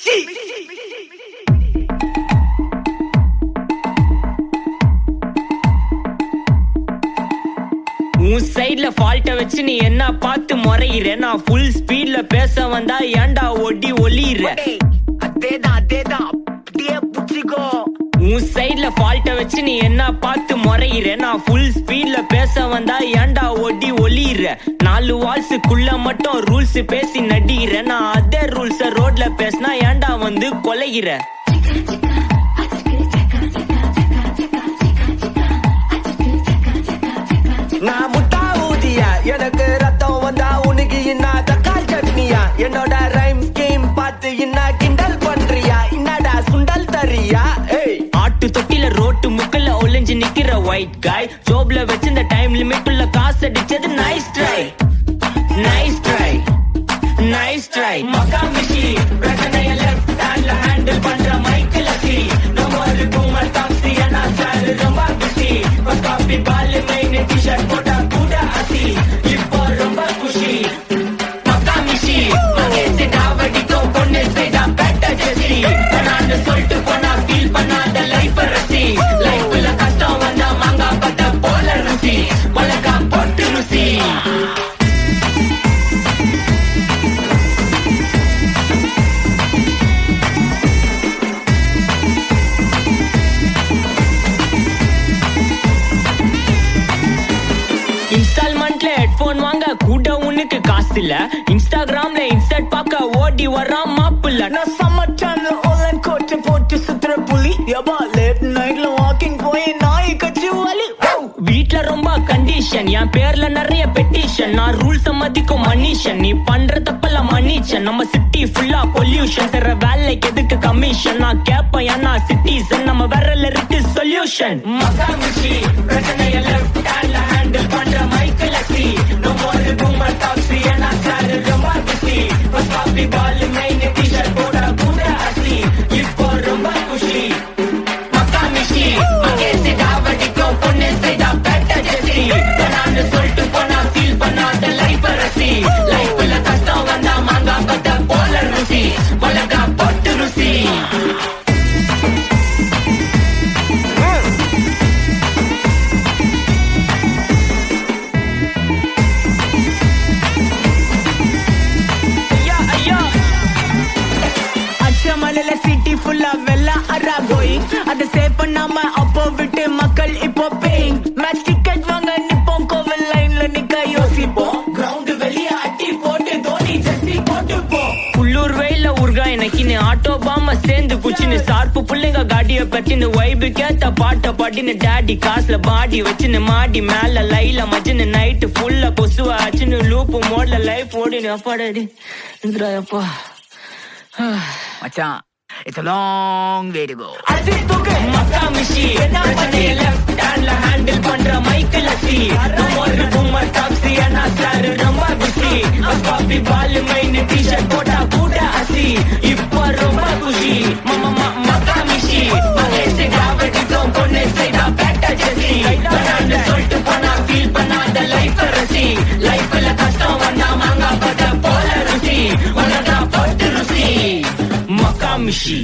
மிஷி. உன் சைட்ல ஃபால்ட்ட வச்சு நீ என்ன பார்த்து முறையிற, நான் ஃபுல் ஸ்பீட்ல பேச வந்தா ஏன்டா ஒடி ஒளியிற. அதேதான் அப்படியே புடிச்சிக்கோ. உன் சைட்ல ஃபால்ட்ட வச்சு நீ என்ன பார்த்து முறையிற, நான் ஃபுல் ஸ்பீட்ல பேச வந்தா ஏன்டா ஒடி ஒளியிற. 4 வால்ஸுக்குள்ள மட்டும் ரூல்ஸ் பேசி நடிகிற, நான் அதே ரூல்ஸ ரோட்ல பேசினா ஏன்டா வந்து கொலைகிற. நான் முட்டா ஊதியா, எனக்கு ரத்தம் வந்தா உனக்கு இன்னா தக்காளி சட்னியா. என்னோட ரைம் ஸ்கீம் பார்த்து இன்னா கிண்டல் பண்றியா, என்னடா சுண்டல் தரியா. ஆட்டு தொட்டில ரோட்டு முக்கல்ல ஒளிஞ்சு நிக்கிற ஒயிட் காய், ஜோப்ல வச்சிருந்த டைம் லிமிட் உள்ள காசு அடிச்சது nice try, nice try, nice try. மக்கா மிஷி பிரச்சனைய லெஃப்ட் ஹேண்ட்ல ஹேண்டில் பண்ற மைக்கேல் சி. நம்ம பூமர் டாக்ஸி அண்ணா சார் ரொம்ப பிஸி. காபி பால் மெயின் டி-ஷர்ட் போட்டா கூட அசி. இப்போ ரொம்ப குஷி. மக்கா மிஷி மகேஷ் டாவடிக்கும் பொண்ணு செய்தா பெட்ட ஜெசி. நான் சொல்லிட்டு போனா ஃபீல் பண்ணாத லைஃப் ரசி. லைஃப்ல கஷ்டம் வந்தா மாங்கா பட்ட போல ருசி, மிளகா போட்டு ருசி. இன்ஸ்டால்மெண்ட்ல ஹெட்போன் வாங்க கூட உனக்கு காசு இல்ல, இன்ஸ்டாகிராம்ல இன்ஸ்டன்ட் பார்க்க ஓடி வரான் மாப்பிள்ள. நான் சம்மர் சேனல் ஆன்லைன் கோட் போட்டு சுத்துற புலி. எபா லேட் நைட்ல வாக்கிங் போய் நாய் கட்சி வலி. வீட்ல ரொம்ப கண்டிஷன், என் பேர்ல நிறைய பெட்டிஷன். நான் ரூல்ஸ் மதிக்கும் மனுஷன், நீ பண்ற தப்பெல்லாம் மன்னிச்சன். நம்ம சிட்டி ஃபுல்லா பொல்யூஷன், தர வேலைக்கு எதுக்கு கமிஷன். நான் கேப்பேன் ஏன்னா சிட்டிசன், நம்ம விரல்ல இருக்கு சொல்யூஷன். மக்கா மிஷி பிரச்சனைய லெஃப்ட் ஹேண்ட்ல ஹேண்டில் பண்ற மைக்கேல் சி. நம்ம ஒரு பூமர் டாக்ஸி அண்ணா சார் ரொம்ப பிஸி. காபி பால் மெயின் டி-ஷர்ட் போட்டா கூட அசி. இப்போ ரொம்ப குஷி. மக்கா மிஷி மகேஷ் டாவடிக்கும் பொண்ணு செய்தா பெட்ட ஜெசி. நான் சொல்லிட்டு போனா ஃபீல் பண்ணாத லைஃப் ரசி. லைஃப்ல கஷ்டம் வந்தா மாங்கா பட்ட போல ருசி, மிளகா போட்டு ருசி. அச்சமலையில சிட்டி ஃபுல்லா வெள்ள அரா கோயிங். அதை சேவ் பண்ணாம அப்போ விட்டு மக்கள் இப்போ பேயிங். மேட்ச் டிக்கெட் வாங்க நிப்போம், கோவில் லைன்ல நிக்க யோசிப்போம். கிரவுண்ட் வெளியே அட்டி போட்டு தோனி ஜெர்சி போட்டு போ. உள்ளூர் வெயில ஊர்கா எனக்குன்னு ஆட்டோ பாம சேர்ந்து குச்சின்னு சார்பு புள்ளைங்க காடிய பத்தின்னு வைபு கேத்த பாட்ட பாட்டின்னு டாடி காசுல பாடி வச்சுன்னு மாடி மேல லைல மச்சின்னு நைட்டு ஃபுல்லா கொசுவா ஆச்சுன்னு லூப்பு மோட்ல லைஃப் ஓடினு. அப்பாடி அப்பா மச்சான், it's a long way to go. மக்கா மிஷி பிரச்சனைய லெஃப்ட் ஹேண்ட்ல ஹேண்டில் பண்ற மைக்கேல் சி. நம்ம ஒரு பூமர் டாக்ஸி அண்ணா சார் ரொம்ப பிஸி. காபி பால் மெயின் டி-ஷர்ட் போட்டா கூட அசி. இப்போ ரொம்ப குஷி. மக்கா மிஷி மகேஷ் டாவடிக்கும் பொண்ணு செய்தா பெட்ட ஜெசி. நான் சொல்லிட்டு போனா ஃபீல் பண்ணாத லைஃப் ரசி. லைஃப்ல கஷ்டம் வந்தா மாங்கா பட்ட போல ருசி, மிளகா போட்டு ருசி. மக்கா மிஷி.